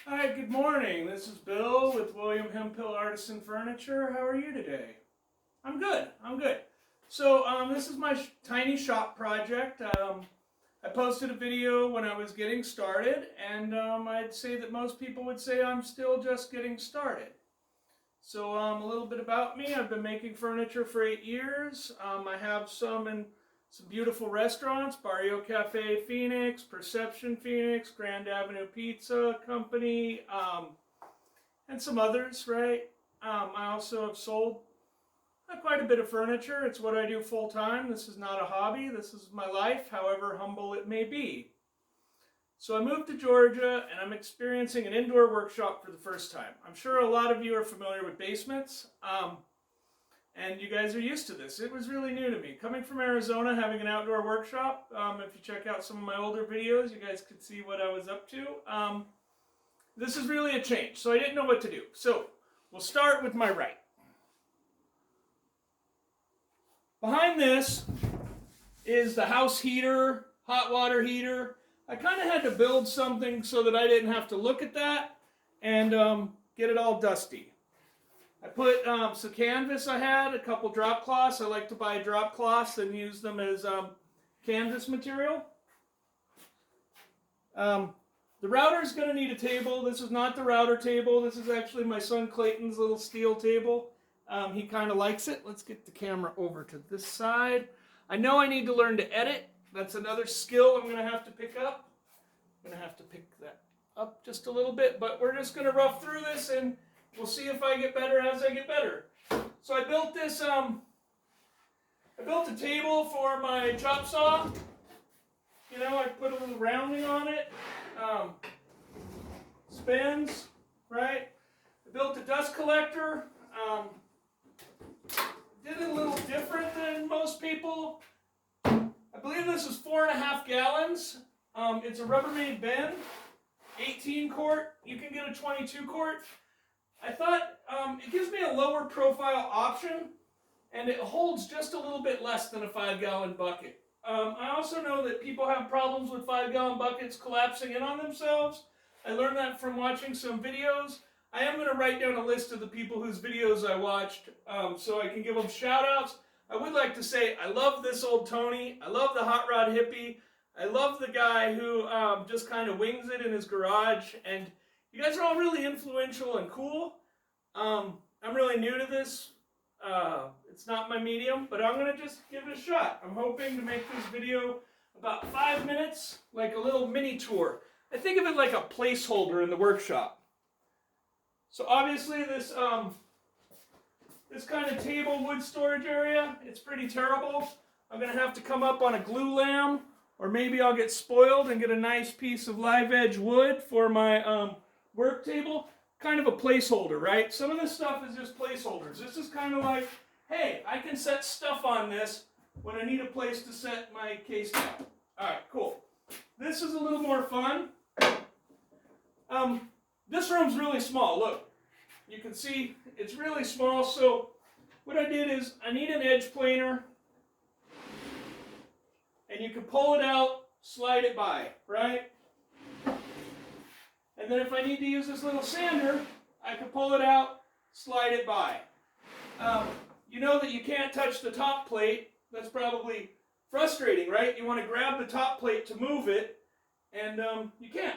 Hi, good morning. This is Bill with William Hemphill Artisan Furniture. How are you today? I'm good. I'm good. So this is my tiny shop project. I posted a video when I was getting started, and I'd say that most people would say I'm still just getting started. So a little bit about me. I've been making furniture for 8 years. I have some in some beautiful restaurants: Barrio Cafe Phoenix, Perception Phoenix, Grand Avenue Pizza Company, and some others, right? I also have sold quite a bit of furniture. It's what I do full time. This is not a hobby. This is my life, however humble it may be. So I moved to Georgia and I'm experiencing an indoor workshop for the first time. I'm sure a lot of you are familiar with basements, and you guys are used to this. It was really new to me. Coming from Arizona, having an outdoor workshop, if you check out some of my older videos, you guys could see what I was up to. This is really a change, so I didn't know what to do. So we'll start with my right. Behind this is the house heater, hot water heater. I kind of had to build something so that I didn't have to look at that and get it all dusty. I put some canvas I had, a couple drop cloths. I like to buy drop cloths and use them as canvas material. The router is going to need a table. This is not the router table. This is actually my son Clayton's little steel table. He kind of likes it. Let's get the camera over to this side. I know I need to learn to edit. That's another skill I'm going to have to pick up. I'm going to have to pick that up just a little bit, but we're just going to rough through this and we'll see if I get better as I get better. So I built this, I built a table for my chop saw. You know, I put a little rounding on it. Spins, right? I built a dust collector. Did it a little different than most people. I believe this is 4.5 gallons. It's a Rubbermaid bin, 18 quart. You can get a 22 quart. I thought it gives me a lower profile option, and it holds just a little bit less than a 5-gallon bucket. I also know that people have problems with 5-gallon buckets collapsing in on themselves. I learned that from watching some videos. I am going to write down a list of the people whose videos I watched so I can give them shout outs. I would like to say I love this old Tony. I love the hot rod hippie. I love the guy who just kind of wings it in his garage. And you guys are all really influential and cool. I'm really new to this. It's not my medium, but I'm going to just give it a shot. I'm hoping to make this video about 5 minutes, like a little mini tour. I think of it like a placeholder in the workshop. So obviously this kind of table wood storage area, it's pretty terrible. I'm going to have to come up on a glue lamb, or maybe I'll get spoiled and get a nice piece of live edge wood for my work table. Kind of a placeholder, right? Some of this stuff is just placeholders. This is kind of like, hey, I can set stuff on this when I need a place to set my case down. Alright, cool. This is a little more fun. This room's really small. Look, you can see it's really small. So what I did is I need an edge planer, and you can pull it out, slide it by, right? And then if I need to use this little sander, I can pull it out, slide it by. You know that you can't touch the top plate. That's probably frustrating, right? You want to grab the top plate to move it, and you can't.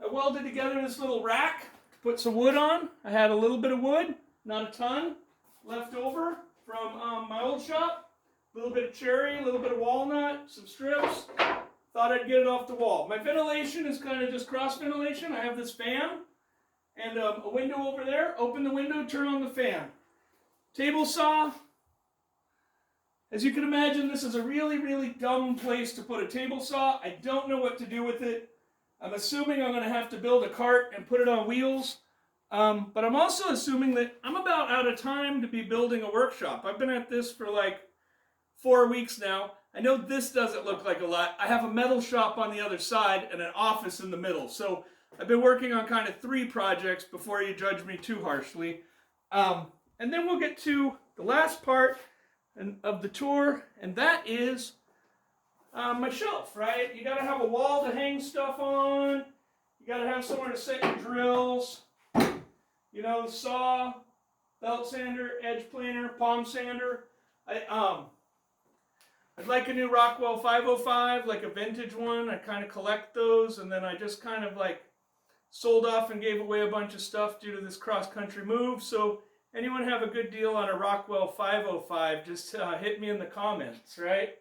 I welded together this little rack to put some wood on. I had a little bit of wood, not a ton, left over from my old shop. A little bit of cherry, a little bit of walnut, some strips. Thought I'd get it off the wall. My ventilation is kind of just cross ventilation. I have this fan and a window over there. Open the window, turn on the fan. Table saw. As you can imagine, this is a really, really dumb place to put a table saw. I don't know what to do with it. I'm assuming I'm going to have to build a cart and put it on wheels. But I'm also assuming that I'm about out of time to be building a workshop. I've been at this for like 4 weeks now. I know this doesn't look like a lot. I have a metal shop on the other side and an office in the middle. So I've been working on kind of 3 projects before you judge me too harshly. And then we'll get to the last part of the tour, and that is my shelf, right? You got to have a wall to hang stuff on. You got to have somewhere to set your drills. You know, saw, belt sander, edge planer, palm sander. I'd like a new Rockwell 505, like a vintage one. I kind of collect those, and then I just kind of like sold off and gave away a bunch of stuff due to this cross-country move. So anyone have a good deal on a Rockwell 505, just hit me in the comments, right?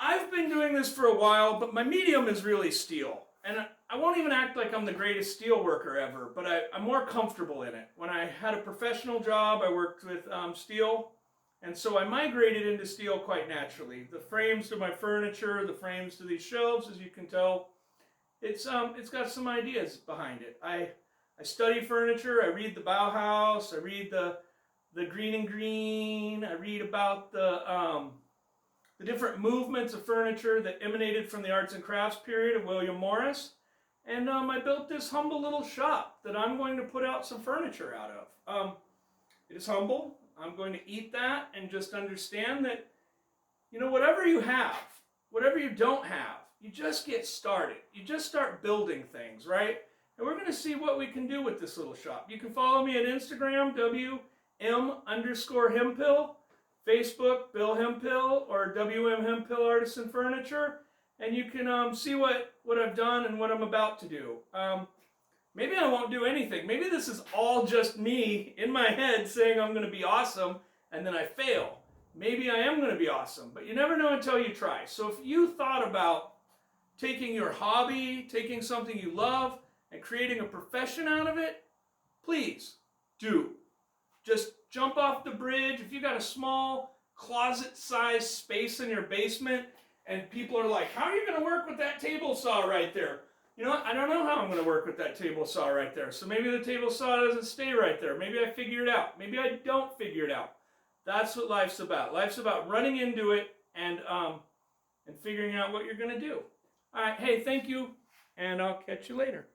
I've been doing this for a while, but my medium is really steel. And I won't even act like I'm the greatest steel worker ever, but I'm more comfortable in it. When I had a professional job, I worked with steel, and so I migrated into steel quite naturally. The frames to my furniture, the frames to these shelves, as you can tell, it's got some ideas behind it. I study furniture, I read the Bauhaus, I read the Green and Green, I read about the different movements of furniture that emanated from the arts and crafts period of William Morris. And I built this humble little shop that I'm going to put out some furniture out of. It is humble. I'm going to eat that and just understand that, you know, whatever you have, whatever you don't have, you just get started. You just start building things, right? And we're going to see what we can do with this little shop. You can follow me on Instagram, WM_Hemphill. Facebook, Bill Hemphill, or WM Hemphill Artisan Furniture, and you can see what I've done and what I'm about to do. Maybe I won't do anything. Maybe this is all just me in my head saying I'm going to be awesome, and then I fail. Maybe I am going to be awesome, but you never know until you try. So if you thought about taking your hobby, taking something you love, and creating a profession out of it, please do. Just jump off the bridge. If you got a small closet-sized space in your basement and people are like, how are you going to work with that table saw right there? You know what? I don't know how I'm going to work with that table saw right there. So maybe the table saw doesn't stay right there. Maybe I figure it out. Maybe I don't figure it out. That's what life's about. Life's about running into it and figuring out what you're going to do. All right. Hey, thank you, and I'll catch you later.